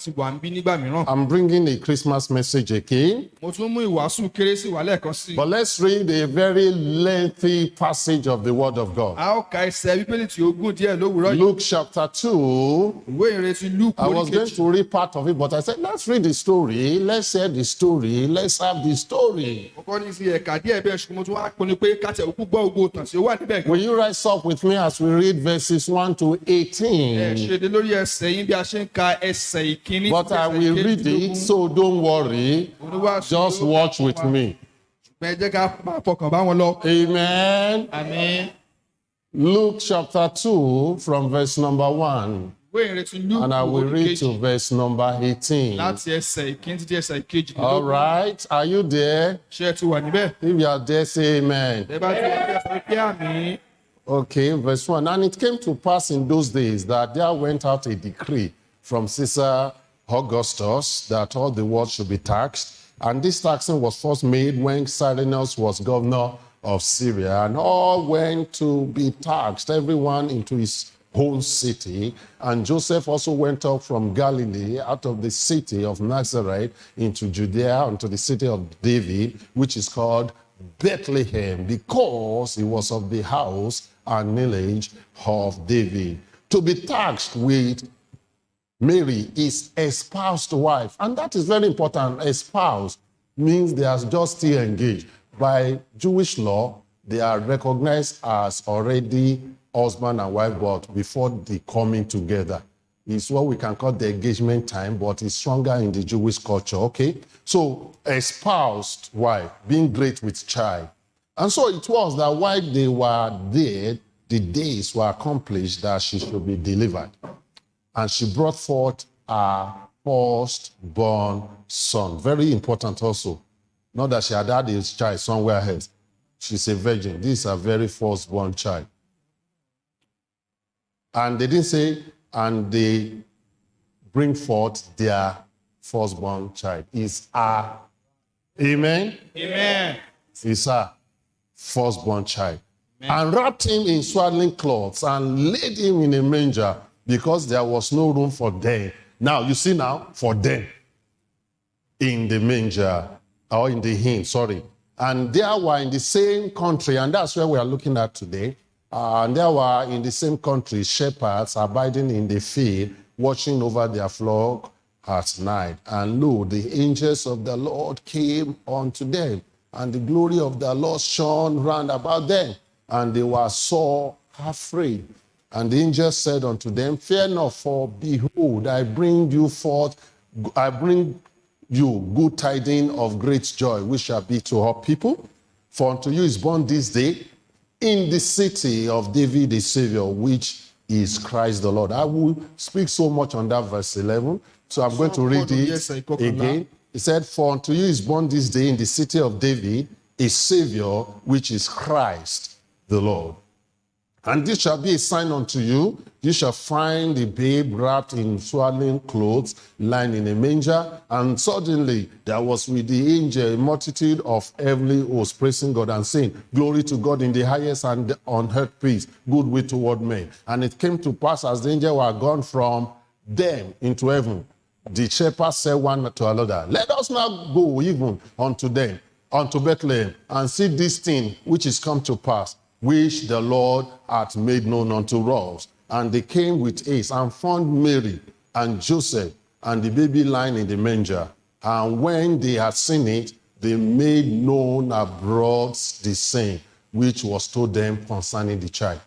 I'm bringing a Christmas message again. But let's read a very lengthy passage of the Word of God. Luke chapter 2. I was going to read part of it, but I said, let's read the story. Let's hear the story. Let's have the story. Will you rise up with me as we read verses 1 to 18? But I will read it, so don't worry. Just watch with me. Amen. Amen. Luke chapter 2 from verse number 1. And I will read to verse number 18. All right. Are you there? If you are there, say amen. Okay, verse 1. And it came to pass in those days that there went out a decree from Caesar Augustus that all the world should be taxed. And this taxing was first made when Cyrenius was governor of Syria. And all went to be taxed, everyone into his own city. And Joseph also went up from Galilee, out of the city of Nazareth, into Judea, unto the city of David, which is called Bethlehem, because he was of the house and lineage of David, to be taxed with Mary, his espoused wife. And that is very important. Espoused means they are just still engaged. By Jewish law, they are recognized as already husband and wife, but before the coming together. It's what we can call the engagement time, but it's stronger in the Jewish culture, okay? So, espoused wife, being great with child. And so it was that while they were there, the days were accomplished that she should be delivered. And she brought forth her firstborn son. Very important also. Not that she had had a child somewhere else. She's a virgin. This is her very firstborn child. And they didn't say, and they bring forth their firstborn child. It's her. Amen? Amen. It's her firstborn child. Amen. And wrapped him in swaddling cloths and laid him in a manger, because there was no room for them. Now, you see now, for them. In the manger, or in the inn, sorry. And they were in the same country, and that's where we are looking at today. And there were in the same country shepherds abiding in the field, watching over their flock at night. And lo, the angels of the Lord came unto them, and the glory of the Lord shone round about them, and they were sore afraid. And the angel said unto them, fear not, for behold, I bring you good tidings of great joy, which shall be to all people. For unto you is born this day in the city of David a Savior, which is Christ the Lord. I will speak so much on that verse 11, so I'm going to read it again. He said, for unto you is born this day in the city of David a Savior, which is Christ the Lord. And this shall be a sign unto you. You shall find the babe wrapped in swaddling clothes, lying in a manger. And suddenly there was with the angel a multitude of heavenly hosts, praising God and saying, glory to God in the highest, and on earth peace, goodwill toward men. And it came to pass, as the angels were gone from them into heaven, the shepherds said one to another, let us now go even unto them, unto Bethlehem, and see this thing which is come to pass, which the Lord hath made known unto us. And they came with haste and found Mary and Joseph and the baby lying in the manger. And when they had seen it, they made known abroad the saying which was told them concerning the child.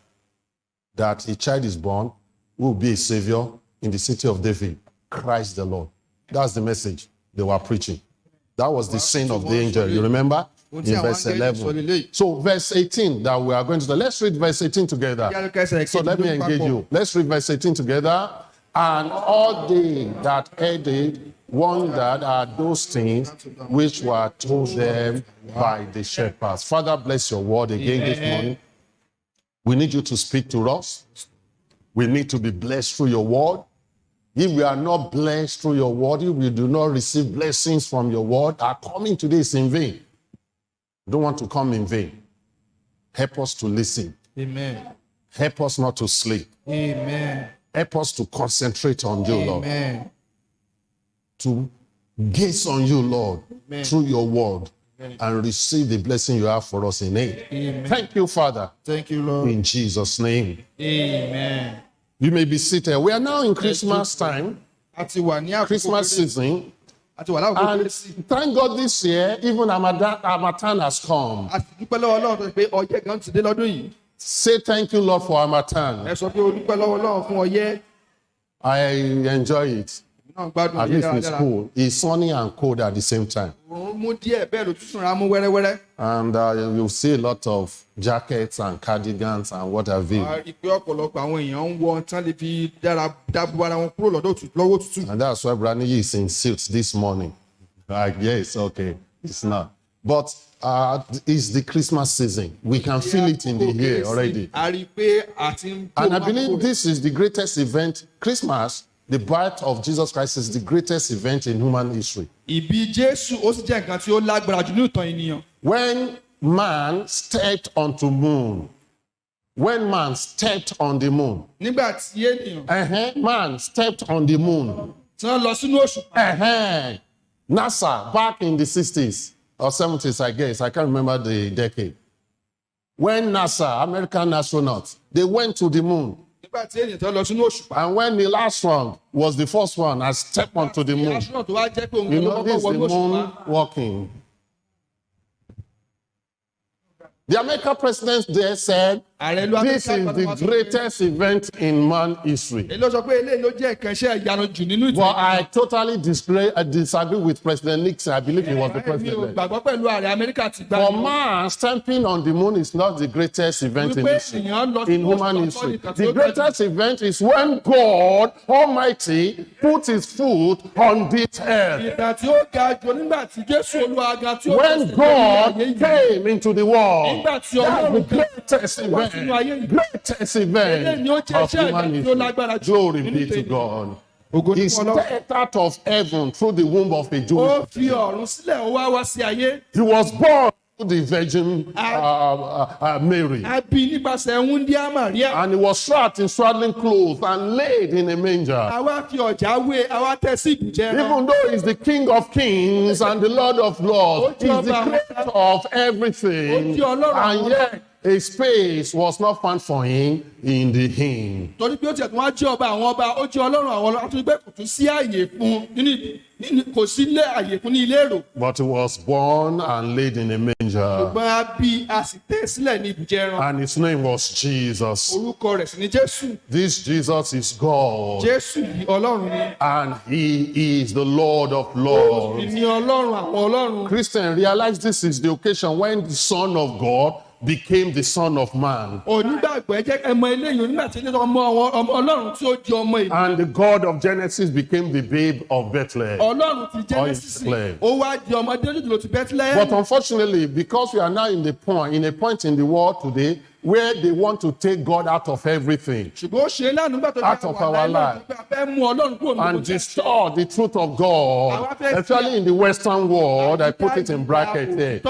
That a child is born who will be a savior in the city of David, Christ the Lord. That's the message they were preaching. That was the saying of the angel. You remember? In verse 11. So verse 18 that we are going to, let's read verse 18 together. So let me engage you. Let's read verse 18 together. And all they that heard it wondered at those things which were told them by the shepherds. Father, bless your word again this morning. We need you to speak to us. We need to be blessed through your word. If we are not blessed through your word, if we do not receive blessings from your word, our coming today is in vain. Don't want to come in vain. Help us to listen. Amen. Help us not to sleep. Amen. Help us to concentrate on you, Lord. Amen. to gaze on you, Lord, through your word and receive the blessing you have for us in it. Amen. Thank you, Father. Thank you, Lord. In Jesus' name. Amen. You may be seated. We are now in Christmas time, Christmas season. And thank God this year, even Harmattan has come. Say thank you, Lord, for Harmattan. I enjoy it. At least it's cool. It's sunny and cold at the same time. And you'll see a lot of jackets and cardigans and what have you. And that's why Brani is in suits this morning. Yes, okay. It's not. But it's the Christmas season. We can feel it in the air already. And I believe this is the greatest event. Christmas, the birth of Jesus Christ, is the greatest event in human history. When man stepped onto moon, when man stepped on the moon, man stepped on the moon. NASA, back in the 60s or 70s, I guess, I can't remember the decade. When NASA, American astronauts, they went to the moon. And when the last one was the first one, I stepped onto the moon. You know, this is the moon walking. The American president there said, this is the greatest event in man history. But I totally disagree with President Nixon. I believe he was the president. For man, stamping on the moon is not the greatest event in history, in human history. The greatest event is when God Almighty put his foot on this earth. When God came into the world, that's the greatest event. Greatest event of human history. Glory be to God. He stepped out of heaven through the womb of a Jewish. He was born to the Virgin Mary. And he was wrapped in swaddling clothes and laid in a manger. Even though he's the King of Kings and the Lord of Lords, he's the creator of everything. And yet, a space was not found for him in the hymn. But he was born and laid in a manger. And his name was Jesus. This Jesus is God. And he is the Lord of Lords. Christians, realize this is the occasion when the Son of God became the Son of Man. And the God of Genesis became the babe of Bethlehem. But unfortunately, because we are now in a point in the world today where they want to take God out of everything, out of our life, and distort the truth of God, especially in the Western world. I put it in bracket here,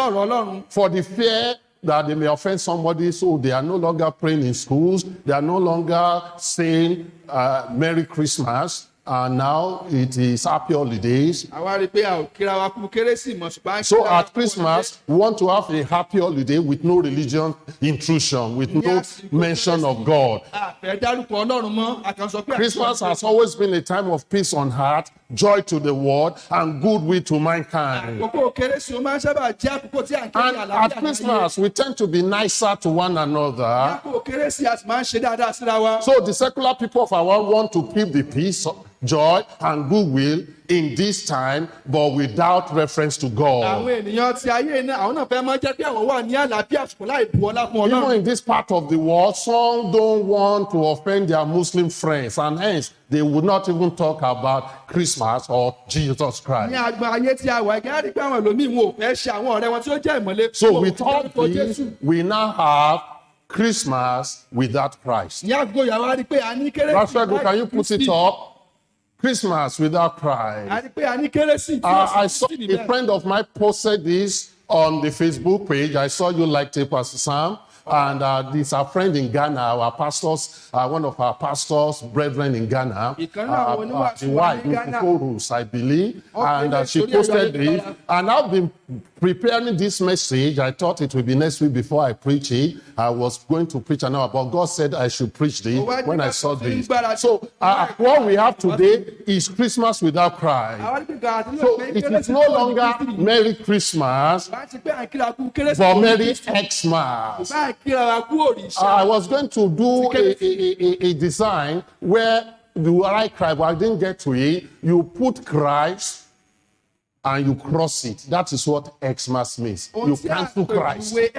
for the fear that they may offend somebody, so they are no longer praying in schools, they are no longer saying Merry Christmas, and now it is Happy Holidays. So at Christmas, we want to have a happy holiday with no religion intrusion, with no mention of God. Christmas has always been a time of peace on earth, joy to the world, and goodwill to mankind. And at Christmas, we tend to be nicer to one another. So the secular people of our world want to keep the peace, joy, and goodwill in this time, but without reference to God. Even in this part of the world, some don't want to offend their Muslim friends, and hence they would not even talk about Christmas or Jesus Christ. So with all this, we now have Christmas without Christ. Pastor, can you put it up? Christmas without Christ. I saw a friend of mine posted this on the Facebook page. I saw you liked it, Pastor Sam. And this our friend in Ghana, our pastors, one of our pastors, brethren in Ghana, the wife, Mrs. Horus, I believe, and she posted this. And I've been preparing this message. I thought it would be next week before I preach it. I was going to preach an hour, but God said I should preach this when I saw this. So what we have today is Christmas without Christ. So it is no longer Merry Christmas, but Merry Xmas. I was going to do a design where you write Christ, but I didn't get to it. You put Christ and you cross it. That is what Xmas means. You cancel Christ. Amen.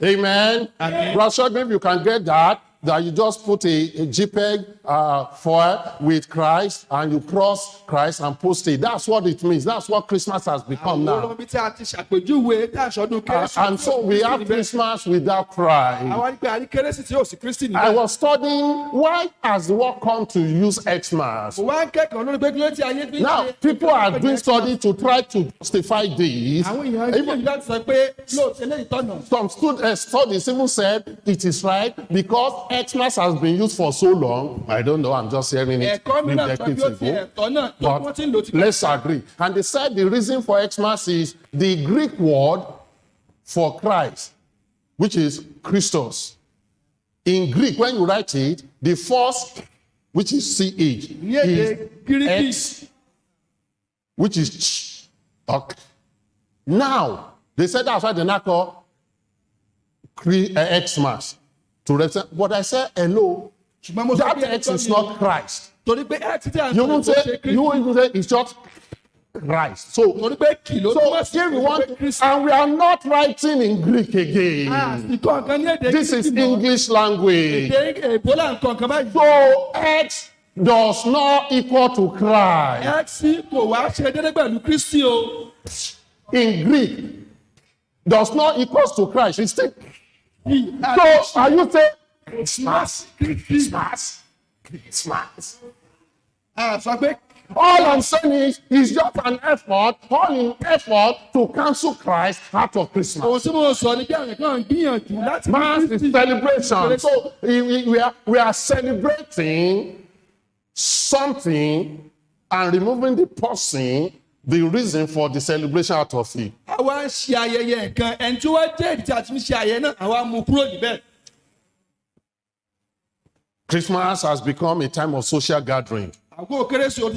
Amen. Brother, if you can get that you just put a JPEG foil with Christ and you cross Christ and post it. That's what it means. That's what Christmas has become now. And so we have Christmas without Christ. I was studying why has the world come to use Xmas. Now people are doing study to try to justify this. Some studies even said it is right because Xmas has been used for so long. I don't know, I'm just hearing it. But let's agree. And they said the reason for Xmas is the Greek word for Christ, which is Christos. In Greek, when you write it, the first, which is CH, is X, which is ch. Okay. Now, they said that's why they now call Xmas. But I said, hello, that X is not Christ. You even say it's just Christ. So here we want, and we are not writing in Greek again. This is English language. So X does not equal to Christ. In Greek, does not equal to Christ. It's still. So are you saying Christmas? All I'm saying is it's just an effort, to cancel Christ out of Christmas. Mass is celebration. So we are celebrating something and removing the person, the reason for the celebration out of it. Christmas has become a time of social gathering, commercial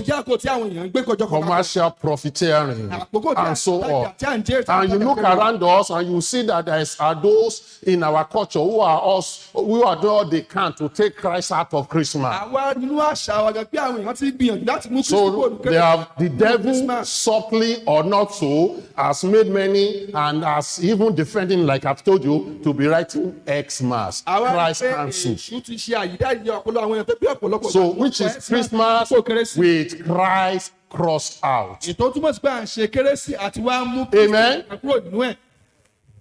profiteering, and so on. And you look around us and you see that there are those in our culture who are doing all they can to take Christ out of Christmas. So the devil, subtly or not so, has made many and has even defending, like I've told you, to be writing Xmas, Christ cancelled. So which is Christmas with Christ crossed out. Amen.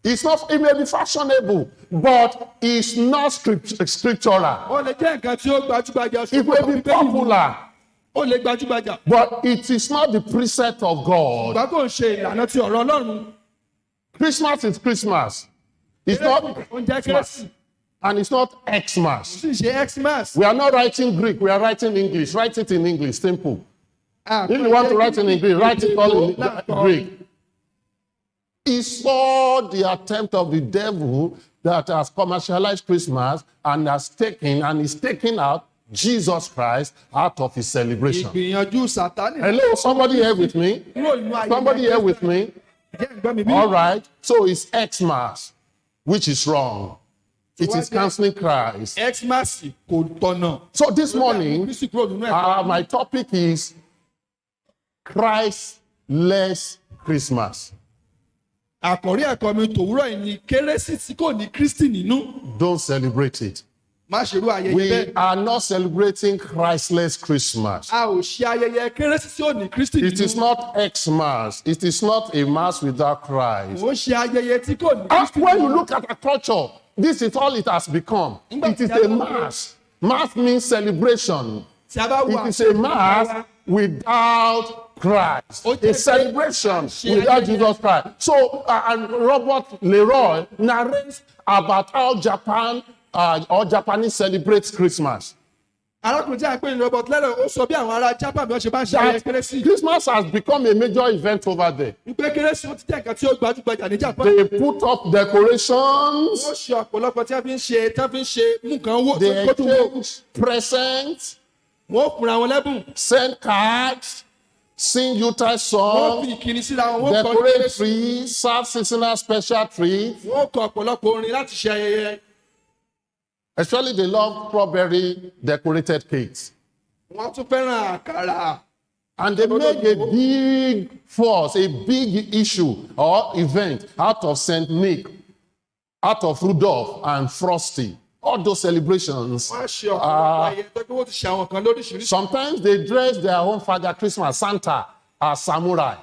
It's not, it may be fashionable, but it's not scriptural. It may be popular, but it is not the precept of God. Christmas is Christmas. It's not Xmas. And it's not Xmas. We are not writing Greek, we are writing English. Write it in English, simple. If you want to write in English, write it all in Greek. It's all the attempt of the devil that has commercialized Christmas and is taking out Jesus Christ out of his celebration. Hello, somebody here with me? Somebody here with me? All right. So it's Xmas, which is wrong. It is canceling Christ. So this morning, my topic is Christless Christmas. Don't celebrate it. We are not celebrating Christless Christmas. It is not Xmas. It is not a mass without Christ. When you look at a culture, this is all it has become. It is a mass. Mass means celebration. It is a mass without Christ. A celebration without Jesus Christ. So, and Robert Leroy narrates about how Japan or Japanese celebrates Christmas. arákùnrin tí a ń pè ní Robert Lero ó sọ bí àwọn ará Japan bí wọ́n ṣe bá ń ṣe ayẹyẹ kérésì. Christmas has become a major event over there. wípé kérésì ó ti jẹ́ nǹkan tí ó gbajúgbajà ní Japan. They put up decorations. wọ́n ṣe ọ̀pọ̀lọpọ̀ tí wọ́n fi ń ṣe mú nǹkan owó They tó dùn wò. exchange presents. wọ́n fúnra wọn lẹ́bùn. Send cards. Sing Utah wọ́n songs. fi ìkíni síra wọn. wọ́n kọ Decorate kérésì. trees. Serve seasonal special treats. wọ́n kọ ọ̀pọ̀lọpọ̀ orin láti ṣe ayẹyẹ. Especially they love strawberry decorated cakes. wọ́n tún fẹ́ràn àkàrà. And they make a big fuss, a big issue or event out of St. Nick, out of Rudolph and Frosty. All those celebrations. wọ́n ṣe ọ̀pọ̀lọpọ̀ ayẹyẹ tó kí wọ́n ti ṣe àwọn kan lóríṣiríṣi. Sometimes they dress their own father Christmas, Santa, as samurai.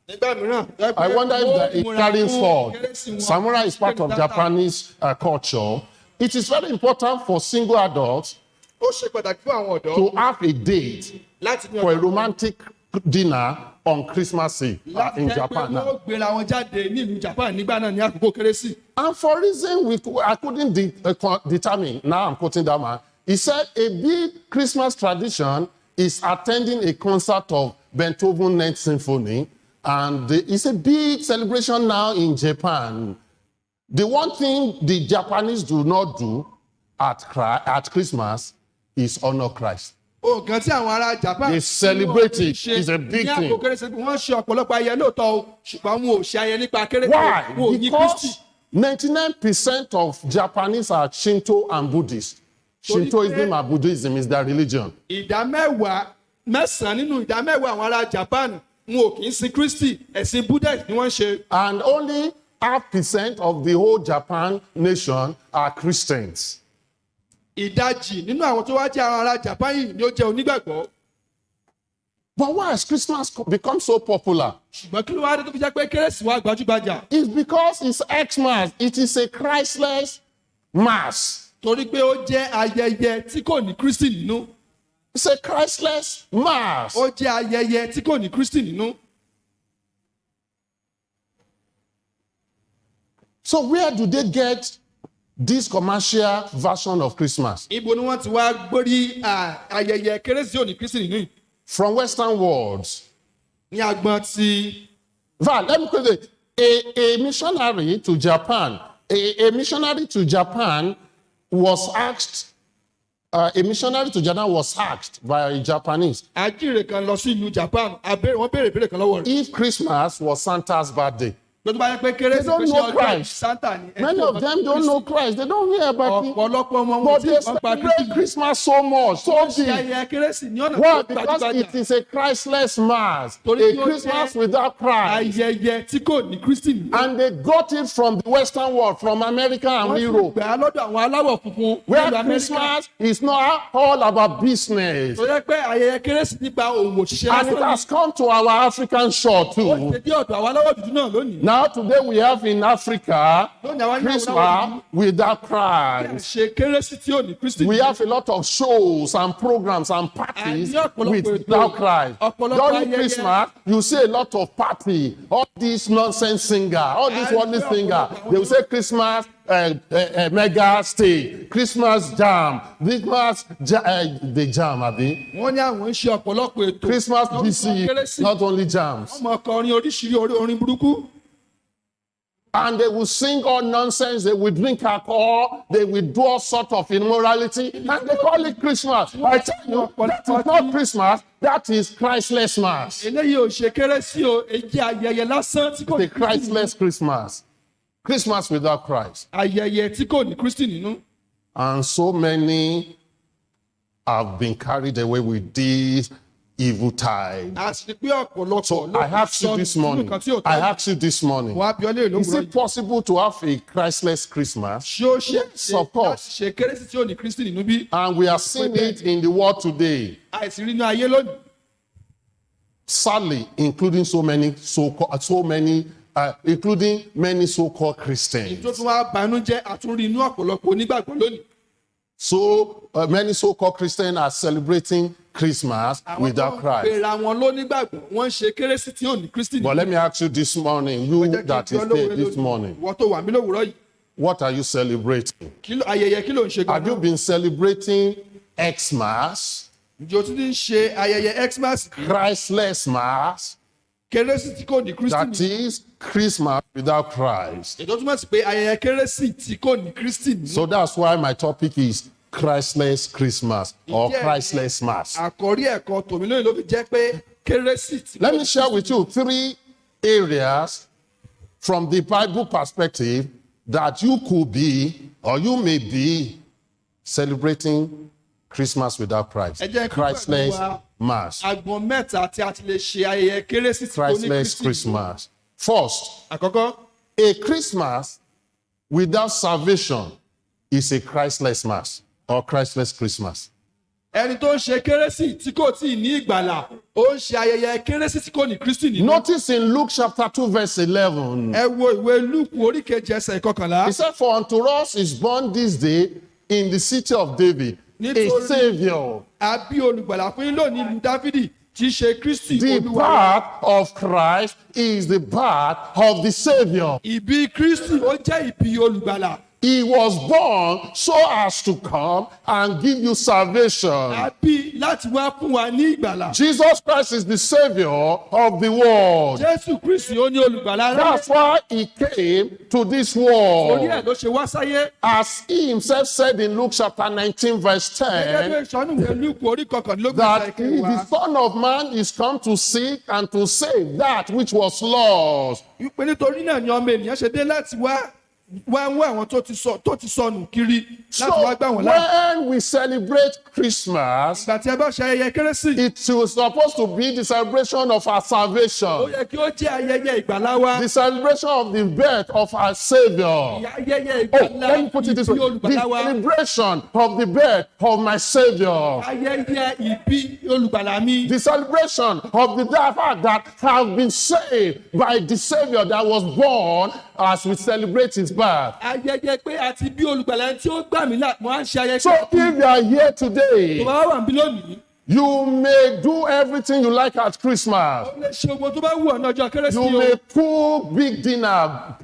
nígbà mìíràn. I wonder if they carrying sword. Samurai is part of Japanese culture. It is very important for single adults ó ṣe pàtàkì fún àwọn ọ̀dọ́ to have a date láti ní for a ọjọ́ romantic dinner on Christmas Eve láti in jẹ́ pé Japan now. wọ́n gbéra wọn jáde ní ìlú Japan nígbà náà ní àkókò kérésì. And for reason I couldn't determine, now I'm quoting that man, he said a big Christmas tradition is attending a concert of Beethoven's Ninth Symphony, and it's a big celebration now in Japan. The one thing the Japanese do not do at Christmas is honor Christ. Nǹkan tí àwọn ará Japan They celebrate it. It's a big ní thing. àkókò kérésì wọ́n ṣe ọ̀pọ̀lọpọ̀ ayẹyẹ lóòótọ́ o ṣùgbọ́n wọn ò ṣe ayẹyẹ nípa kérésì. Why? wọn ò ní Kristi. Because 99% of Japanese are Shinto and Buddhist. Shintoism and Buddhism is their religion. Mẹ́sàn-án nínú ìdá mẹ́wàá àwọn ará Japan wọn ò kì í sin Kristi, ẹ̀sìn Buddhist ni wọ́n ṣe. And only 0.5% of the whole Japan nation are Christians. Ìdajì nínú àwọn tó wá jẹ́ àwọn ará Japan yìí ni ó jẹ́ onígbàgbọ́. But why has Christmas become so popular? Ṣùgbọ́n kí ló wá dé tó fi jẹ́ pé kérésì wá gbajúgbajà? It's because it's Xmas. It is a Christless mass. Torí pé ó jẹ́ ayẹyẹ tí kò ní Kristi nínú. It's a Christless mass. Ó jẹ́ ayẹyẹ tí kò ní Kristi nínú. So where do they get this commercial version of Christmas? Ibo ni wọ́n ti wá gbórí ayẹyẹ kérésì tí ò ní Kristi nínú yìí? From Western worlds. Ní agbọn ti. Val, let me put it. A missionary to Japan, a missionary to Japan was asked, a missionary to Japan was asked by a Japanese. Ajíire kan lọ sí ìlú Japan, wọ́n béèrè ìbéèrè kan lọ́wọ́ rẹ̀. If Christmas was Santa's birthday. They don't know Christ. Many of them don't know Christ. They don't hear about it. But they celebrate Christmas so much, so big. Why? Because it is a Christless mass. A Christmas without Christ. And they got it from the Western world, from America and Europe. Where Christmas is not all about business. And it has come to our African shore too. Now today we have in Africa Christmas without Christ. We have a lot of shows and programs and parties without Christ. During Christmas, you see a lot of party. All these nonsense singers, all these worldly singers, they will say Christmas mega stage, Christmas jam, Christmas the jam, abi. Christmas DC, not only jams. And they will sing all nonsense, they will drink alcohol, they will do all sorts of immorality, and they call it Christmas. I tell you, that is not Christmas, that is Christless Mass. The Christless Christmas. Christmas without Christ. And so many have been carried away with this evil tide. So I asked you this morning, is it possible to have a Christless Christmas? Yes, of course. And we are seeing it in the world today. Sadly, including including many so-called Christians. So many so-called Christians are celebrating Christmas without Christ. pera wọn ló nígbàgbọ́ wọ́n ń ṣe kérésì tí ò ní Kristi But let me ask you this morning, you that is there this morning, wọ́n tó wà mí lówùúrọ̀ yìí what are you celebrating? ayẹyẹ kí ló ń ṣe Have you gan-an? been celebrating Xmas, Ǹjẹ́ o ti ń ṣe ayẹyẹ Xmas Christless Mass? kérésì tí kò ní Kristi That nínú? is Christmas without Christ. ètò túmọ̀ sí pé ayẹyẹ kérésì tí kò ní Kristi nínú. So that's why my topic is Christless Christmas or Ìdí ẹ̀ ni Christless Mass. àkọ́rí ẹ̀kọ́ tòmí lónìí ló fi jẹ́ pé kérésì tí Let me share with you 3 areas from the Bible perspective that you could be or you may be celebrating Christmas without Christ. Ẹ jẹ́ kí Christless pẹ̀lú wa Mass. agbọn mẹ́ta tí a ti lè ṣe ayẹyẹ kérésì tí kò ní Christless Kristi nínú. Christmas. First, Àkọ́kọ́ a Christmas without salvation is a Christless Mass or Christless Christmas. ẹni tó ń ṣe kérésì tí kò tí ì ní ìgbàlà ó ń ṣe ayẹyẹ kérésì tí kò ní Kristi nínú. Notice in Luke chapter 2 verse 11, ẹ wo ìwé Lúùkù orí kejì ẹsẹ̀ ìkọkànlá. he said, "For unto us is born this day in the city of David a Nítorí- Savior." a bí olùgbàlà fún yín lónìí ìlú Dáfídì tí í ṣe Kristi The Olúwa. birth of Christ is the birth of the Savior. Ìbí Kristi ó jẹ́ ìbí olùgbàlà. He was born so as to come and give you salvation. A bí láti wá fún wa ní ìgbàlà. Jesus Christ is the Savior of the world. Jésù Kristi ó ní olùgbàlà rẹ̀. That's why he came to this Orí world. ẹ̀ ló ṣe wá sáyé. As he himself said in Luke chapter 19 verse Gẹ́gẹ́ bí 10, ìṣọ́nù ìwé Lúùkù orí kọkànlélógún ẹsẹ̀ that he, ìkẹwàá. the Son of Man is come to seek and to save that which was lost. Wípé nítorí náà ni ọmọ ènìyàn ṣe dé láti wá ń wá àwọn tó ti sọnù kiri So láti wá gbà wọ́n là. when we celebrate Christmas, Ìgbà tí ẹ bá ṣe ayẹyẹ kérésì, it was supposed to be the celebration of our ó salvation, yẹ kí ó jẹ́ ayẹyẹ ìgbàlà wa. the celebration of the birth of our Savior. Ayẹyẹ Oh, ìgbàlà let me put it this way. ìbí The olùgbàlà wa. celebration of the birth of my Savior. Ayẹyẹ ìbí olùgbàlà mi. The celebration of the fact that have been saved by the Savior that was born as we celebrate his birth. Ayẹyẹ pé àti bí olùgbàlà tí ó gbà mí là mo á ń ṣe ayẹyẹ. So if you are here Tó today, bá wà níbí lónìí, you may do everything you like at Christmas. ó lè ṣe ogun tó bá wù ọ́ ní ọjọ́ kérésì You o. may cook big dinner,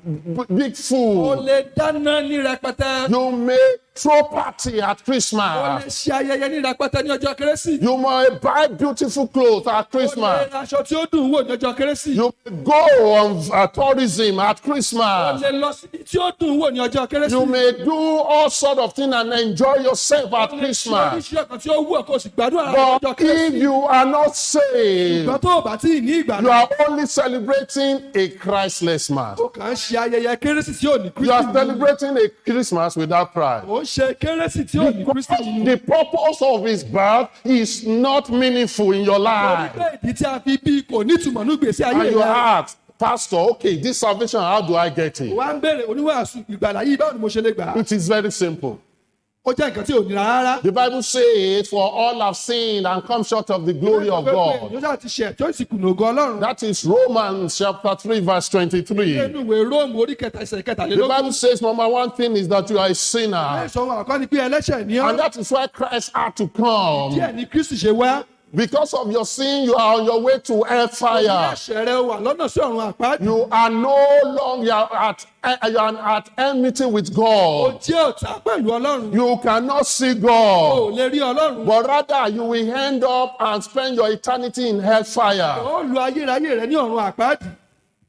big Ó food. lè dáná ní rẹpẹtẹ. You may throw party at Ó lè Christmas. ṣe ayẹyẹ ní rẹpẹtẹ ní ọjọ́ kérésì. You may buy beautiful clothes at Ó lè Christmas. ra aṣọ tí ó dùn wò ní ọjọ́ kérésì. You may go on tourism at Ó Christmas. lè lọ síbi tí ó dùn wò ní ọjọ́ kérésì. You may do all sort of things and enjoy yourself at Ó lè ṣe Christmas. oríṣiríṣi ọ̀kan tí ó wù ọ́ kó o sì gbádùn ara rẹ ní But ọjọ́ kérésì. if you are not saved, Ìgbà tó o bá tí ì ní you ìgbàlà, are only celebrating a Christless Mass. ó kàn ń ṣe ayẹyẹ kérésì tí ò ní You are Kristi nínú. celebrating a Christmas without Christ. Ó ń ṣe kérésì tí ò ní Kristi nínú. The purpose of his birth is not meaningful in your Torí life. pé ìdí tí a fi bí kò ní ìtumọ̀ ní gbèsè ayé And you rẹ. ask, Pastor, okay, this salvation, how do I get it? Wá ń béèrè oníwàásù ìgbàlà yìí báwo ni mo ṣe lè gbà á? It is very simple. Ó jẹ́ nǹkan tí ò nira rárá. The Bible says, for all have sinned and come short of the glory of God. Yóò ṣáà ti ṣe ẹ̀tọ́ ìsìnkú ògo Ọlọ́run. That is Romans chapter 3 verse 23. Nínú ìwé Róòmù orí kẹta ẹsẹ̀ The kẹtàlélógún. Bible says number one thing is that you are a sinner. Ẹ̀sọ́ àkọ́ ni pé ẹlẹ́ṣẹ̀ ni And ọ́. that is why Christ had to come. Díẹ̀ ni Kristi ṣe wá. Because of your sin, you are on your way to Ní hellfire. ẹ̀ṣẹ̀ rẹ wà lọ́nà sí ọ̀run àpáàdì. You are no longer at enmity with Ó God. jẹ́ ọ̀tá pẹ̀lú Ọlọ́run. You cannot see O God. ò lè rí Ọlọ́run. But rather, you will end up and spend your eternity in hellfire. Ó lu ayérayé rẹ ní ọ̀run àpáàdì.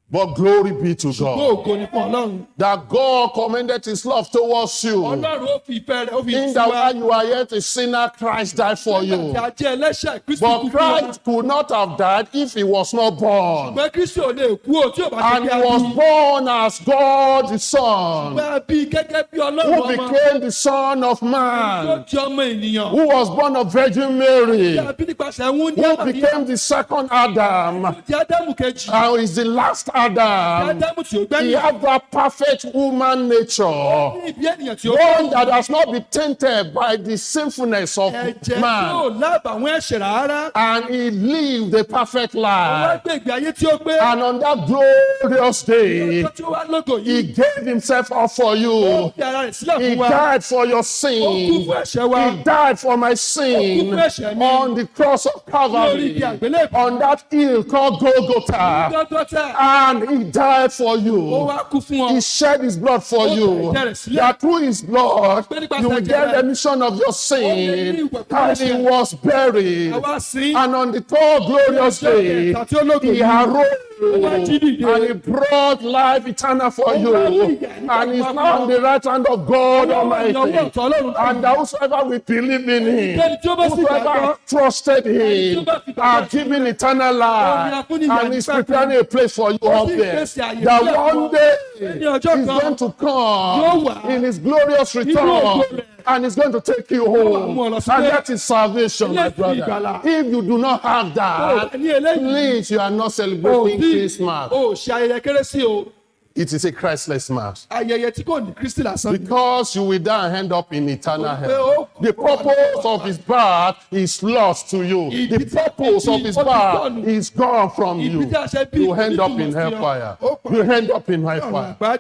But glory be to God. Ògo ni fún Ọlọ́run. That God commended his love towards you. Ọlọ́run ó fi ìfẹ́ rẹ̀ ó fi In sí that wa. while you are yet a sinner, Christ died for Nígbà you. tí a jẹ́ ẹlẹ́ṣẹ̀, Kristi But kú fún wa. Christ could not have died if he was not born. Ṣùgbọ́n Kristi ò lè kú o tí ò bá ṣe And kí he a was bí. born as God the Son, Ṣùgbọ́n a bí gẹ́gẹ́ bí Ọlọ́run who ọmọ. became the Son of Tó Man, di ọmọ ènìyàn. who was born of Virgin Mary, Tí a bí nípasẹ̀ ẹ̀hún ní who Àmàlí. became the second Adam, Di Ádámù kejì. and is the last Adam, Ádámù tí ó he gbẹ̀yìn. had that perfect woman nature. Ní ìbí ènìyàn tí ó One that has not been tainted by the sinfulness of ẹ̀jẹ̀ tí ò man. lábàwọ́n ẹ̀ṣẹ̀ rárá. And he lived a perfect Wọ́n life. gbé ìgbé ayé tí ó gbé. And on that glorious day, Ọjọ́ tí ó wá lógo he yìí. gave himself up for Ó you. fi ara rẹ̀ sílẹ̀ He fún wa. died for your Ó kú sin. fún ẹ̀ṣẹ̀ wa. He died for my sin Ó kú fún ẹ̀ṣẹ̀ mi. on the cross of Lórí Calvary, igi àgbélébùú. on that hill called Golgotha. Gọ́gọ́tà. And he died for Ó you. wá kú fún ọ. He shed his blood for you. That through his blood, you will get the remission of your sin. And he was buried. Àwa sìn. And on the third glorious day, he arose. And he brought life eternal for you. And he's now on the right hand of God Almighty. And whosoever will believe in him, whosoever trusted him, are given eternal life. And he's preparing a place for you up there. That one day he's going to come in his glorious return. And he's going to take you home. And that is salvation, my brother. If you do not have that, please, you are not celebrating Christmas. Ó ṣe ayẹyẹ kérésì o. It is a Christless mass. Ayẹyẹ tí kò ní Kristi lásán. Because you will die and end up in eternal hell. The purpose of his birth is lost to you. The purpose of his birth is gone from you. You end up in hellfire. You end up in hellfire.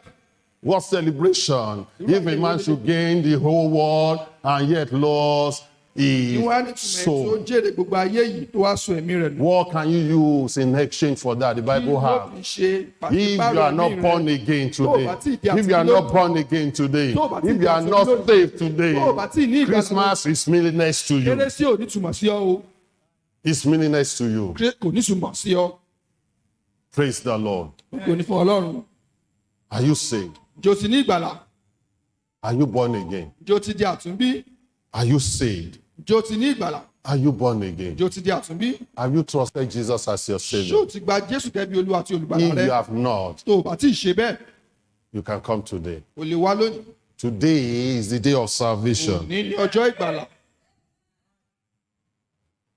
What celebration if a man should gain the whole world and yet lose his soul? What can you use in exchange for that? The Bible has. If you are not born again today, if you are not born again today, if you are not saved today, Christmas is meaningless to you. It's meaningless to you. Praise the Lord. Are you saved? Are you born again? Are you saved? Are you born again? Have you trusted Jesus as your Savior? If you have not, you can come today. Today is the day of salvation.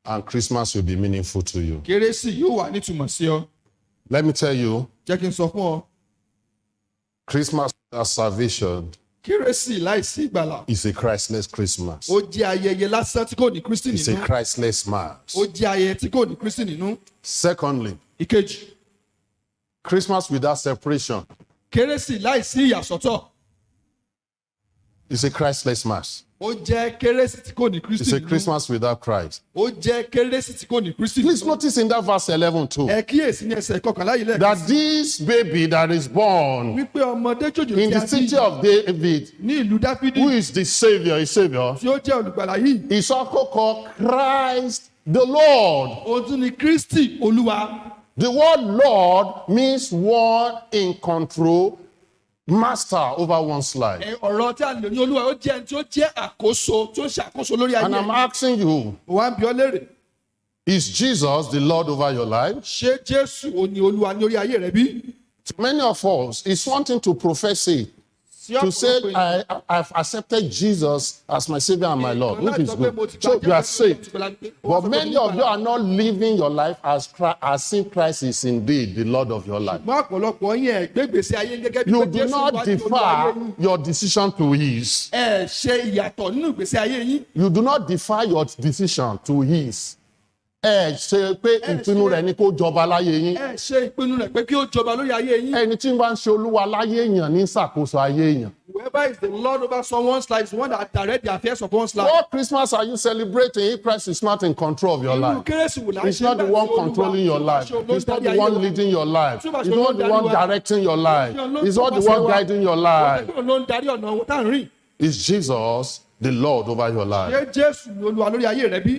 And Christmas will be meaningful to you. Let me tell you, Christmas without salvation is a Christless Christmas. It's a Christless mass. Secondly, Christmas without separation is a Christless mass. It's a Christmas without Christ. Please notice in that verse 11 too, that this baby that is born in the city of David, who is the Savior, is also called Christ the Lord. The word Lord means one in control, master over one's life. And I'm asking you, is Jesus the Lord over your life? Many of us, it's one thing to profess it, to say, I've accepted Jesus as my Savior and my Lord, which is good. So you are saved. But many of you are not living your life as if Christ is indeed the Lord of your life. You do not defer your decision to His. You do not defer your decision to His. Ṣe pé ìpinnu rẹ̀ ni kó jọba láyé yín. Ẹni tí ń bá ń ṣe olúwa láyé èèyàn ní ṣàkóso ayé èèyàn. Whoever is the Lord over someone's life is the one that directs the affairs of one's life. What Christmas are you celebrating if Christ is not in control of your life? He's not the one controlling your life. He's not the one leading your life. He's not the one directing your life. He's not the one guiding your life. Is Jesus the Lord over your life?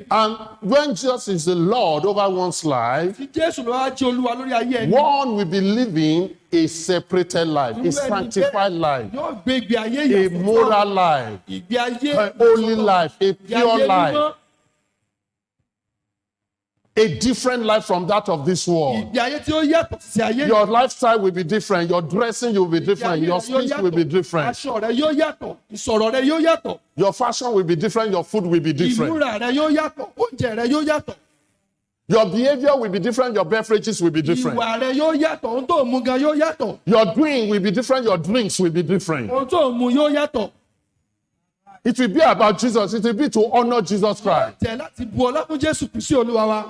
And when Jesus is the Lord over one's life, one will be living a separated life, a sanctified life, a moral life, a holy life, a pure life, a different life from that of this world. Your lifestyle will be different. Your dressing will be different. Your speech will be different. Your fashion will be different. Your food will be different. Your behavior will be different. Your beverages will be different. ìwà rẹ yóò yàtọ̀ ohun tó ń mu gan yóò yàtọ̀ Your doing will be different. Your drinks will be different. ohun tó ń mu yóò yàtọ̀. It will be about Jesus. It will be to honor Jesus Christ. jẹ́ láti bu ọlá fún Jésù Kristi Olúwa wa.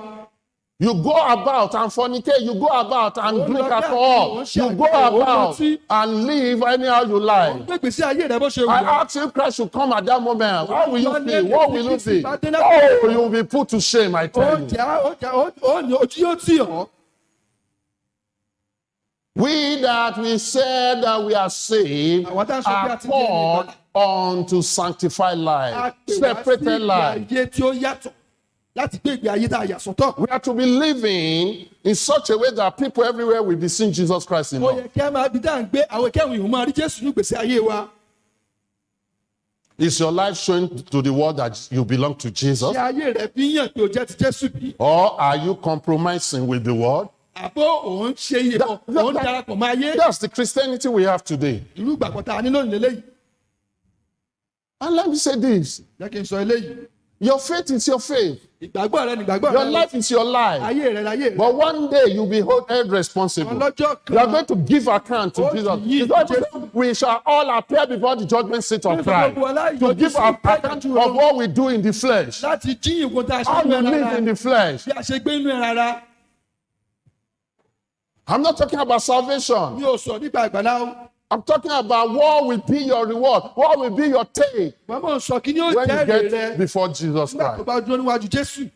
You go about and fornicate. You go about and drink alcohol. You go about and live anyhow you like. gbé ìgbésí ayé rẹ bó ṣe wù I ọ́. ask if Christ should come at that moment. How will you feel? What will you feel? Oh, you will be put to shame, I tell you. ó ní ojú yóò tì ọ́. We that we said that we are saved Àwọn tá a sọ pé a are ti di ẹni called ìgbàlà. unto sanctified A life, pè wá sí separated ìgbé life. ayé tí ó yàtọ̀ láti gbé ìgbé ayé tá a yà sọ́tọ̀. We are to be living in such a way that people everywhere will be seeing Jesus Christ in ó us. yẹ kí a máa bí dáa ń gbé àwọn kẹ́hìn ìhùn máa rí Jésù ní ìgbésí ayé wa. Is your life showing to the world that you belong to Jesus? ṣé ayé rẹ fi ń yàn pé o jẹ́ ti Jésù bí? Or are you compromising with the world? àbó òun ṣe ìbọn òun darapọ̀ mọ́ ayé. That's the Christianity we have today. irú ìgbàgbọ́ tá a ní lónìí lélẹ́yìí. And let me say this. jẹ́ kí n sọ eléyìí. Your faith is your faith. ìgbàgbọ́ rẹ ni ìgbàgbọ́ Your rẹ. life is your life. ayé rẹ láyé rẹ. But one day you'll be held responsible. ọlọ́jọ́ You are kan going to give account to Oh, Jesus. yes, The Bible yes. says we shall all appear before the judgment seat of Yes, Christ yes. to give an account of what we do in the flesh. láti jí ìwọ̀n tá a ṣe How you nínú live ẹran in ara the flesh. bí a ṣe gbé inú ẹran ara. I'm not talking about salvation. mi ò sọ nípa ìgbàlá o. I'm talking about what will be your reward, what will be your take màmá ò sọ kí ni ó when jẹ́ you èrè get rẹ before Jesus nígbà tó Christ. bá dúró níwájú Jésù.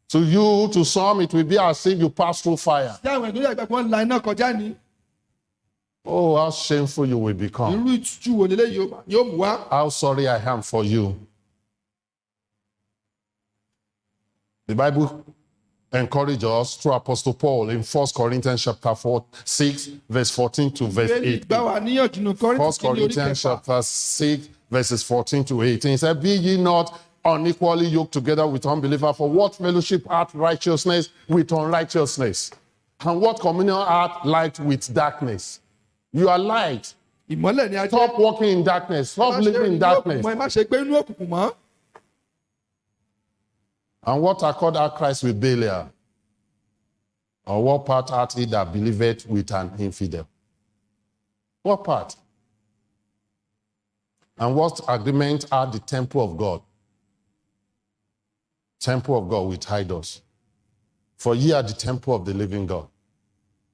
To you, to some, it will be as if you pass through fire. tí àwọn ìgbésẹ̀ ìgbàgbọ́ ńlá iná kọjá ni. Oh, how shameful you will become. irú ìtújú wo lélẹ́yìí yóò mú wá. How sorry I am for you. The Bible encourages us through Apostle Paul in 1 Corinthians chapter 6, verse 14 to verse bẹ́ẹ̀ni 18. gbá wa níyànjú ní 1 Kọ́ríńtì kìíní orí Corinthians kẹfà. chapter 6, verses 14 to 18. He said, Be ye not unequally yoked together with unbelievers, for what fellowship hath righteousness with unrighteousness? And what communion hath light with darkness? You are light. ìmọ́lẹ̀ ni a jẹ́. Stop walking in darkness. Stop living in darkness. ẹ má ṣe gbé inú òkùnkùn mọ́. And what accord hath Christ with Belial? Or what part hath he that believeth with an infidel? What part? And what agreement hath the temple of God? Temple of God with idols. For ye are the temple of the living God.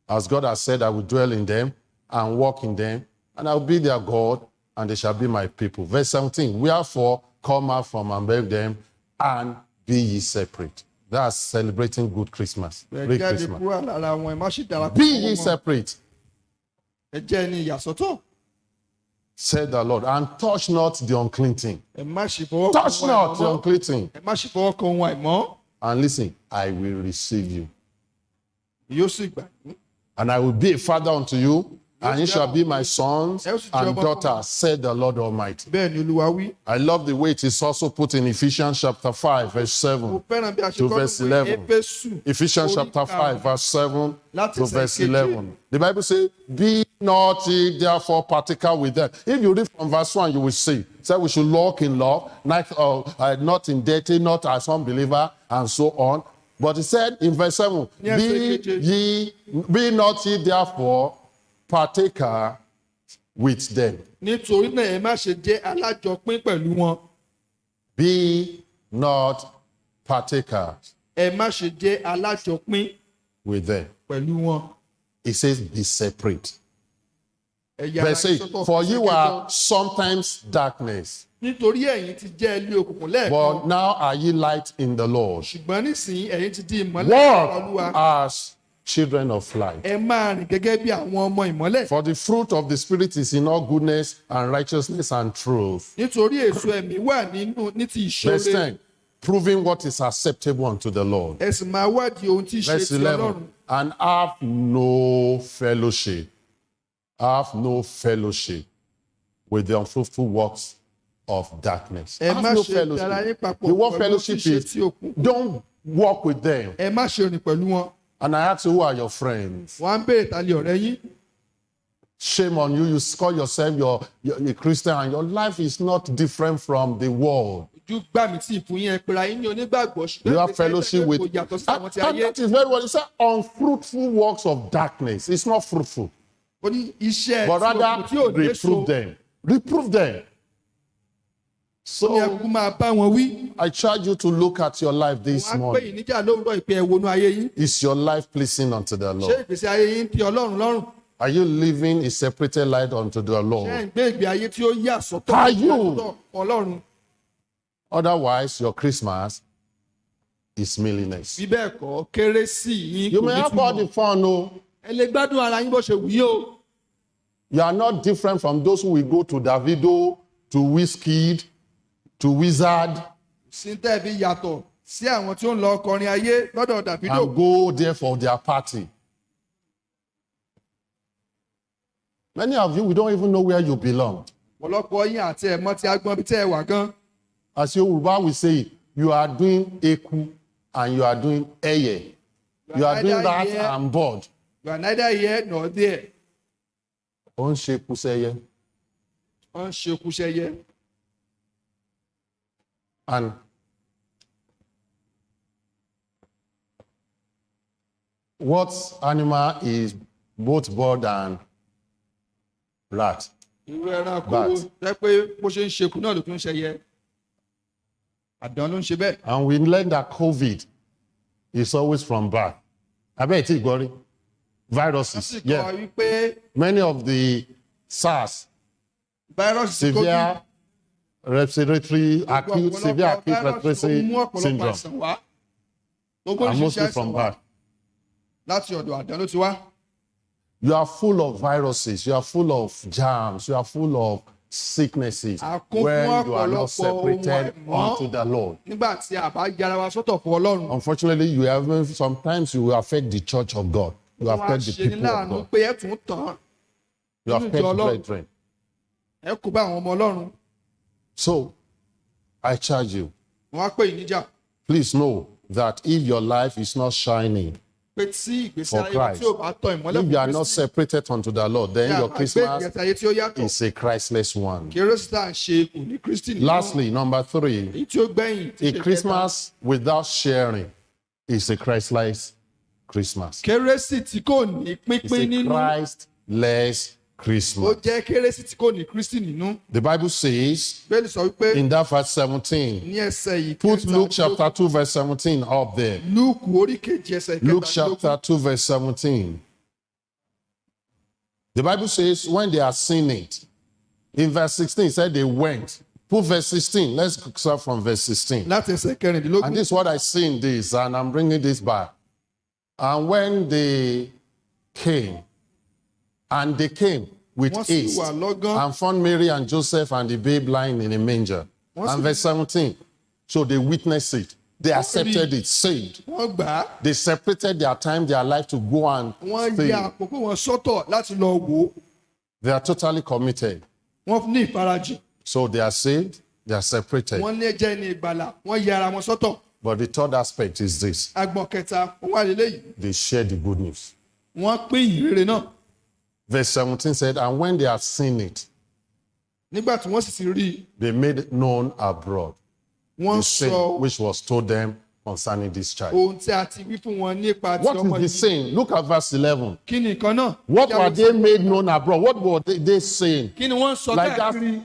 As God has said, I will dwell in them and walk in them, and I will be their God, and they shall be my people. Verse 17, wherefore come out from among them, and be ye separate. That's celebrating good Christmas. ẹ Great jáde Christmas. kúrò lára wọn ẹ má ṣe darapọ̀ Be mọ́ ye wọn. separate, ẹ jẹ́ ẹni ìyàsọ́tọ̀. said the Lord, and touch not the unclean thing. ẹ má ṣe fọwọ́ kan Touch ohun not the àìmọ́. unclean thing. ẹ má ṣe fọwọ́ kan ohun àìmọ́. And listen, I will receive you. yóò sì gbà yín. And I will be a father unto you, and you shall be my sons and daughters, said the Lord Almighty. bẹ́ẹ̀ ni Olúwa wí. I love the way it is also put in Ephesians chapter 5, verse 7. mo fẹ́ràn bí a ṣe To kọ́ verse nínú 11. Éfésù. Ephesians orí chapter 5, karùn-ún. verse 7 Láti to ẹsẹ̀ verse keje. 11. The Bible says, Be not ye therefore partaker with them. If you read from verse 1, you will see. It said we should walk in love, not in dirty, not as unbeliever, and so on. But it said in verse 7, Ní ẹsẹ̀ Be not ye therefore partaker with them. nítorí náà ẹ má ṣe jẹ́ alájọpín pẹ̀lú wọn. Be not partakers ẹ má ṣe jẹ́ alájọpín with them. pẹ̀lú wọn. It says, Be separate. ẹ yà Verse ara 8, yín sọ́tọ̀ For fún you ẹgbẹ́ are jọ. sometimes darkness, nítorí ẹ̀yin ti jẹ́ ilé òkùnkùn lẹ́ẹ̀kan. but now are ye light in the Lord. ṣùgbọ́n nísìnyí ẹ̀yin ti di ìmọ́lẹ̀ Olúwa. Walk as children of light. ẹ máa rìn gẹ́gẹ́ bí àwọn ọmọ ìmọ́lẹ̀. For the fruit of the Spirit is in all goodness and righteousness and truth. nítorí èso ẹ̀mí wà nínú ní ti Verse ìṣòro. 10, proving what is acceptable unto the Lord. ẹ sì máa wádìí ohun tí í ṣe Verse ti Ọlọ́run. 11, and have no fellowship. Have no fellowship with the unfruitful works of darkness. ẹ Have má no ṣe dára yín fellowship. papọ̀ The word pẹ̀lú tí í fellowship ṣe is ti òkùnkùn. don't walk with them. ẹ má ṣe rìn pẹ̀lú wọn. And I ask you, who are your friends? wọ́n á ń béèrè ta ni ọ̀rẹ́ yín. Shame on you. You call yourself you're a Christian, and your life is not different from the world. ojú ojú gbà mí tí ìfún yín ẹ pera yín ní onígbàgbọ́ You have ìgbésí ayé fellowship kò with. yàtọ̀ sí And àwọn ti ayé. that is very well. It's unfruitful works of darkness. It's not fruitful. Ó ní iṣẹ́ But tí òkùnkùn rather, tí ò léso reprove them. Reprove them. ó ní So ẹkú máa bá wọn wí. I charge you to look at your life this Wọ́n á pè morning. yín níjà lówùúrọ̀ ìpè ẹ wọnú ayé yín. Is your life pleasing unto the Ṣé Lord? ìgbésí ayé yín tẹ́ Ọlọ́run lọ́rùn? Are you living a separated life unto the Ṣé ẹ̀ Lord? ń gbé ìgbé ayé tí ó yà sọ́tọ̀ Are you? lọ́dọ̀ Ọlọ́run? Otherwise, your Christmas is meaningless. Bí bẹ́ẹ̀ kọ́, kérésì yín You kò may ní have all the túmọ̀. fun, no. Ẹ lè gbádùn ara yín bó ṣe wù yín o. You are not different from those who will go to Davido, to Wizkid, to Wizard, Sí tẹ̀bí yàtọ̀ sí àwọn tí ó ń lọ kọrin ayé lọ́dọ̀ Davido. and go there for their party. Many of you, we don't even know where you belong. Ọ̀pọ̀lọpọ̀ yín àti ẹ̀mọ́ tí a gbọ́n bí tẹ́ ẹ wà gan. As Yoruba will say, you are doing eku and you are doing eye. You are doing that and bored. You are neither here nor there. Ó ń ṣe eku sẹ́yẹ. Wọ́n ń ṣe kúṣẹ́yẹ. And what animal is both bird and rat? Irú ẹranko Bat. jẹ́ pé bó ṣe ń ṣekú náà ló tún ń ṣẹyẹ. Àdán ló ń ṣe bẹ́ẹ̀. And we learned that COVID is always from birth. I bet it's Igori. Wọ́n Viruses. sì kọ́ Yeah. wípé Many of the SARS, fáírọ́ọ̀sì severe respiratory, acute, severe acute fáírọ́ọ̀sì tó mú respiratory ọ̀pọ̀lọpọ̀ syndrome. àìsàn wá. Gbogbo And mostly oríṣiríṣi from àìsàn wá birth. láti ọ̀dọ̀ àdán ló ti wá. You are full of viruses. You are full of germs. You are full of sicknesses A kún fún when you are not ọ̀pọ̀lọpọ̀ ohun separated àìmọ́. unto the Lord. Nígbà tí a bá yára wa sọ́tọ̀ fún Ọlọ́run. Unfortunately, you have sometimes you will affect the church of God. You Wọ́n á affect the ṣe ní people of láàánú God. pé ẹ tún tàn. You nínú affect ìjọ Ọlọ́run. brethren. Ẹ kó bá àwọn ọmọ Ọlọ́run. So, I charge you. Wọ́n á pè yín níjà. Please know that if your life is not shining, Pé tí ìgbésí For ayé wa Christ. tí ò bá tọ ìmọ́lẹ̀ if you are fún not Kristi, separated unto the Lord, then ní your àgbàgbé Christmas ìgbésí ayé tí ó yàtọ̀. is a Christless one. Kérésì tá à ń ṣe kò ní Kristi nínú. Lastly, number 3, Èyí tí ó gbẹ̀yìn ti a ṣe Christmas without sharing is a Christless Christmas. kẹta. Kérésì tí kò ní It's pínpín a nínú. Christless Ó Christmas. jẹ́ kérésì tí kò ní Kristi nínú. The Bible says Bẹ́ẹ̀ni sọ wípé in that verse 17, ní ẹsẹ̀ yìí put Luke chapter 2 verse 17 up there. Lúùkù orí kejì ẹsẹ̀ Luke kẹtàlélógún. chapter 2 verse 17. The Bible says when they are seen it, in verse 16 it said they went. Put verse 16. Let's start from verse 16. Láti ẹsẹ̀ kẹrìndínlógún. And this is what I see in this, and I'm bringing this back. And when they came with Wọ́n sì haste, wà lọ́gán. and found Mary and Joseph and the babe lying in a manger. Wọ́n sì- And verse 17. So they witnessed it. They accepted it, saved. Wọ́n gbà á. They separated their time, their life to go and Wọ́n stay. ya àkókò wọn sọ́tọ̀ láti lọ wò ó. They are totally committed. Wọ́n ní ìfarajìn. So they are saved, they are separated. Wọ́n ní ẹ̀jẹ̀ ní ìgbàlà. Wọ́n ya ara wọn sọ́tọ̀. But the third aspect is this: Agbọ̀n kẹta wọ́n wà lélẹ́yìí. they share the good news. Wọ́n pín ìrere náà. Verse 17 said, and when they had seen it, Nígbà tí wọ́n sì ti rí i, they made it known abroad wọ́n the saying sọ which was told them concerning this child. ohun tí a ti wí fún wọn nípa ti What ọmọ is the yìí. saying? Look at verse 11. Kí ni nǹkan náà? What Kí a were lọ they sí- made known abroad? What were they saying? Kí ni wọ́n sọ Like that- káàkiri?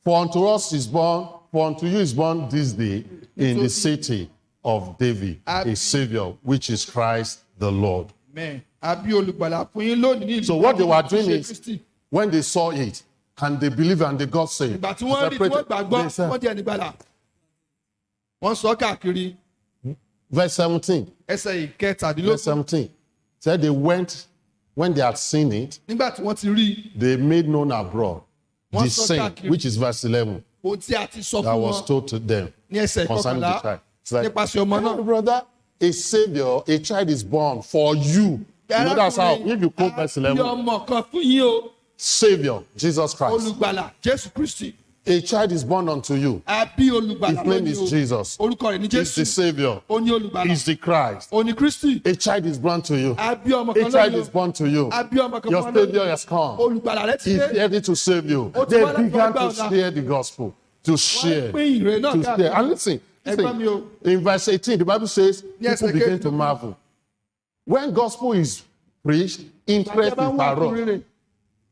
For unto us is born, for unto you is born this day in the city of David a Savior, which is Christ the Lord. Amen. Àbí olùgbàlà fún yín lónìí ní ìlú So what they were tí í doing ṣe is, Kristi. when they saw it and they believed and they got saved, Ìgbà tí wọ́n rí tí wọ́n separated, gbàgbọ́ they said- wọ́n di ẹni gbàlà. Wọ́n sọ káàkiri verse 17, ẹsẹ̀ verse ìkẹtàdínlógún. 17 said they went, when they had seen it, Nígbà tí wọ́n ti rí i, they made known abroad Wọ́n the sọ saying, káàkiri. which is verse 11, ohun tí a ti sọ that fún was wọn told to them ní ẹsẹ̀ concerning the ìkọkànlá child. It's like, nípasẹ̀ ọmọ "Hey, náà. brother, a Savior, a child is born for you. You know that's how, if you quote verse Bí 11, ọmọ kan fún yín o, Savior, Jesus Christ. olùgbàlà Jésù Kristi. A child is born unto you. Àbí olùgbàlà His name lónìí is o. Jesus. Orúkọ rẹ̀ ní He's the Jésù. Savior. Ó ní olùgbàlà. He's the Christ. Ó ní Kristi. A child is born to you. Àbí ọmọ A kan child lónìí is o. born to you. Àbí ọmọ kan Your fún ọ Savior lónìí. has come. Olùgbàlà rẹ̀ ti He's dé. ready to save you. Ó ti They wá láti began ọgbà to ọ̀nà. share the gospel. to share. pín ìre náà To share. káàkiri. And listen, Ẹgbọ́n mi o. in verse 18, the Bible says, Yes, people begin again. to marvel. When gospel is preached, interest Bàbá is wọn kú aroused, rere.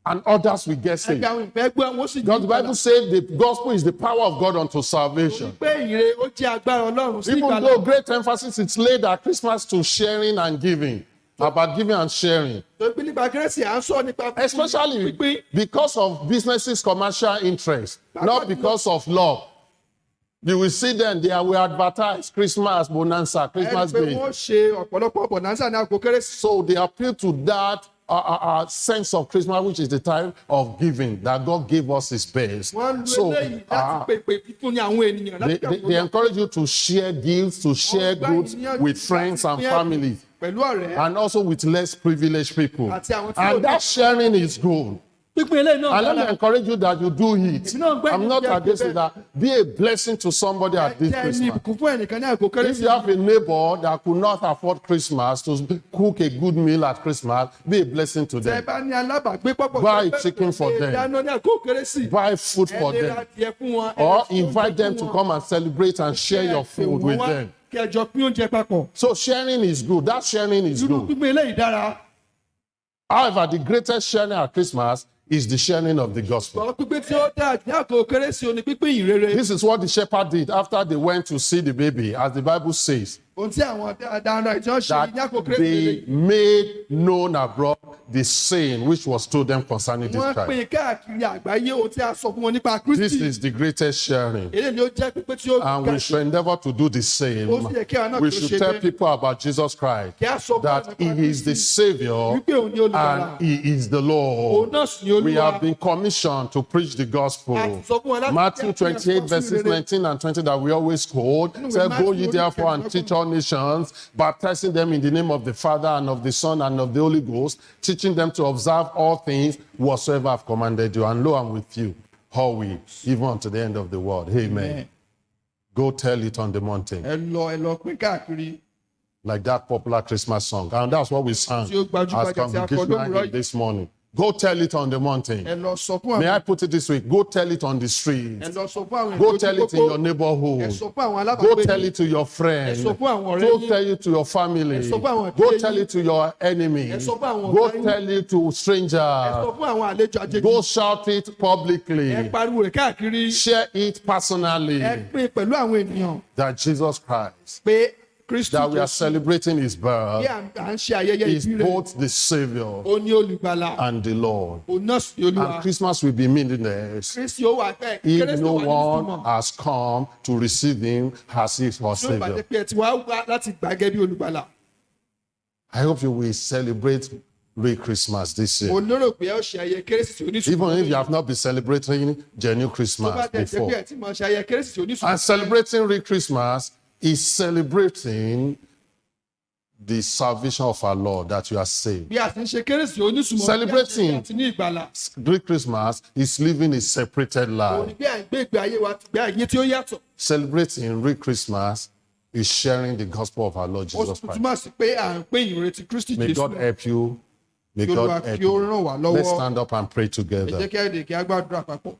and others will get saved. Ẹgbẹ́ àwọn ìfẹ́ gbọ́ wọ́n sì Because the ní Bible says the gospel is the power of God unto salvation. pé ìre ó jẹ́ agbára Ọlọ́run sí Even ìgbàlà. though great emphasis is laid at Christmas to sharing and giving, about giving and sharing, Tó gbé nípa kérésì à ń sọ nípa especially pínpín. because of businesses' commercial interest, not because of love. You will see them, they will advertise Christmas bonanza, Christmas Pé day. wọ́n ṣe ọ̀pọ̀lọpọ̀ bonanza ní àgbo kérésì. So they appeal to that sense of Christmas, which is the time of giving, that God gave us his best. Wọ́n lu So eléyìí láti pèpè fífún ní àwọn ènìyàn. they encourage you to share gifts, to share goods with friends and family, Pẹ̀lú ọ̀rẹ́. and also with less privileged people. Àti àwọn tí ò And that sharing is good. Pínpín eléyìí náà And let me dára. encourage you that you do it. Èmi náà gbẹ́ I'm not ìdí against ẹgbẹ́ it. That be a blessing to somebody at this Jẹ́ ní Christmas. ìbùkún fún ẹnìkan ní àgbo If kérésì. you have a neighbor that could not afford Christmas to cook a good meal at Christmas, be a blessing to Tẹ́ them. bá ní alábàágbé pọ̀pọ̀. Buy tó fẹ́ chicken for them. Dáná ní àgbo kérésì. Buy food for Ẹ lè them. ra adìẹ fún wọn. Ẹ lè Or ṣe oúnjẹ invite them fún to wọn. come and celebrate and share your food with them. Kẹjọ pín oúnjẹ papọ̀. So sharing is good. That sharing is Irú good. pínpín eléyìí dára. However, the greatest sharing at Christmas is the sharing of the gospel. Àwọn pínpín tí ó dáa ní àgbo kérésì òní pínpín ìrere. This is what the shepherd did after they went to see the baby, as the Bible says, Ohun tí àwọn darandaran ìjọ ṣe ní àgbo that kérésì they lélẹ̀. made known abroad the saying which was told them concerning this Wọ́n Christ. pín káàkiri àgbáyé ohun tí a sọ fún wọn nípa This Kristi. is the greatest sharing. Èyí ni ó jẹ́ pípé tí ó And ga we should endeavor to do the same. Ó sì yẹ kí àwọn náà We kí ó should ṣe tell bẹ́ẹ̀. people about Jesus Christ, Kí a sọ fún that àwọn he nípa is the Kristi. Savior Wípé òun ni olùgbàlà. and he is the Òun Lord. náà sì ni We Olúwa. have been commissioned to preach the gospel. A ti sọ fún wọn láti Matthew jẹ́ kí 28 a verses sọ sí rere. 19 and 20 that we always quote. Say, Matthew go ye therefore and 28, teach all nations, baptizing them in the name of the Father and of the Son and of the Holy Ghost, teaching them to observe all things whatsoever I've commanded you. And lo, I'm with you always, even unto the end of the world. Amen. Go tell it on the mountain, Ẹ lọ pín káàkiri. like that popular Christmas song. And that's what we sang Tí ó gbajúgbajà as tí a kọ congregational lówùúrọ̀ hymn yìí. this morning. Go tell it on the mountain. Ẹ lọ sọ fún May àwọn. I put it this way? Go tell it on the Ẹ streets. lọ sọ fún àwọn Go ènìyàn tell tó it in your kókó. Ẹ neighborhood. sọ fún àwọn Go alábàágbé tell yín. it to your friends. Ẹ sọ fún àwọn ọ̀rẹ́ Go yín. tell it to your family. Ẹ sọ fún àwọn Go ìdílé tell yín. it to your Ẹ enemies. sọ fún àwọn Go ọ̀tá yín. tell it to Ẹ sọ strangers. fún àwọn àlejò àjèjì. Go shout it Ẹ publicly. pariwo rẹ̀ káàkiri. Share it personally. Ẹ pín pẹ̀lú àwọn ènìyàn That Jesus Christ, pé Kristi that we are Jésù celebrating his bí birth, à ń ṣe ayẹyẹ is ìbí rẹ̀. both the Savior Ó ní olùgbàlà. and the Lord. Òun náà sì ní Olúwa. And Christmas will be meaningless Kristi ó wà bẹ́ẹ̀. if Kérésì no wà ní one ìtumọ̀. has come to receive him as his or Tí ó bá Savior. jẹ́ pé ẹ ti wá láti gbàgẹ́ bí olùgbàlà. I hope you will celebrate Real Christmas this Mo year. lérò pé ẹ ó ṣe ayẹyẹ Kérésì tí ó ní Even ìtumọ̀. if you have not been celebrating genuine Tó bá Christmas dẹ̀ jẹ́ pé before. ẹ ti mọ̀ ṣe ayẹyẹ Kérésì tí ó ní ìtumọ̀. And celebrating Real Christmas is celebrating the salvation of our Lord, that you are saved. Bí a ti ń ṣe Kérésì ó ní ìtumọ̀. Celebrating. Bí a ti ní ìgbàlà. Real Christmas is living a separated Òun life. ni bí à ń gbé ìgbé ayé wa gbé ayé tí ó yàtọ̀. Celebrating Real Christmas is sharing the gospel of our Lord Ó Jesus sì Christ. túmọ̀ sí pé à ń pín ìrètí Kristi May Jésù. God help you. May Kí Olúwa God help kí ó ràn wá you. lọ́wọ́. Let's stand up and pray Ẹ together. jẹ́ kí a lè kí a gbàdúrà papọ̀.